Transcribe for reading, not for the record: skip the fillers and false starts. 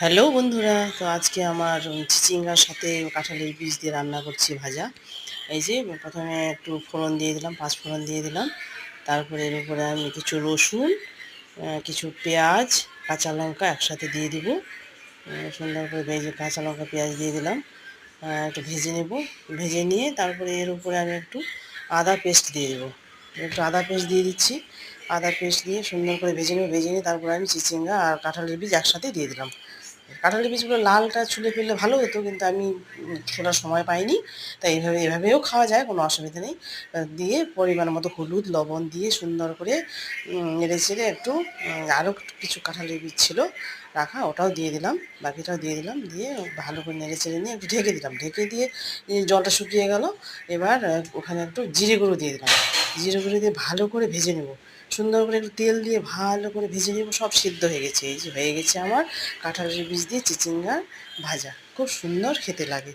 Hello বন্ধুরা, তো আজকে আমার চিচিঙ্গার সাথে কাঁঠালের বীজ দিয়ে রান্না করছি ভাজা। এই যে প্রথমে একটু ফোড়ন দিয়ে দিলাম, 5 ফোড়ন দিয়ে দিলাম। তারপরে এর উপরে আমি কিছু রসুন, কিছু পেঁয়াজ, কাঁচা লঙ্কা একসাথে দিয়ে দিব। সুন্দর করে ভেজে কাঁচা লঙ্কা পেঁয়াজ দিয়ে দিলাম। একটু ভেজে নেব। ভেজে নিয়ে তারপরে এর উপরে আমি একটু আদা পেস্ট দিয়ে দেবো। একটু আদা পেস্ট দিয়ে দিচ্ছি। আদা পেস্ট দিয়ে সুন্দর করে ভেজে নেব। ভেজে নিয়ে তারপরে আমি চিচিঙ্গা আর কাঁঠালের বীজ একসাথে দিয়ে দিলাম। কাঁঠালের বীজগুলো লালটা ছুলে ফেললে ভালো হতো, কিন্তু আমি ছোলার সময় পাইনি। তাই এভাবেও খাওয়া যায়, কোনো অসুবিধা নেই। দিয়ে পরিমাণ মতো হলুদ লবণ দিয়ে সুন্দর করে নেড়ে চেড়ে একটু আরও কিছু কাঁঠালের বীজ ছিল রাখা, ওটাও দিয়ে দিলাম। বাকিটাও দিয়ে দিলাম। দিয়ে ভালো করে নেড়ে চেড়ে নিয়ে একটু ঢেকে দিলাম। ঢেকে দিয়ে জলটা শুকিয়ে গেল। এবার ওখানে একটু জিরে গুঁড়ো দিয়ে দিলাম। জিরে গুঁড়ো দিয়ে ভালো করে ভেজে নেব। সুন্দর করে একটু তেল দিয়ে ভালো করে ভেজে নেব। সব সিদ্ধ হয়ে গেছে। এই যে হয়ে গেছে আমার কাঁঠালের বীজ দিয়ে চিচিঙ্গার ভাজা। খুব সুন্দর খেতে লাগে।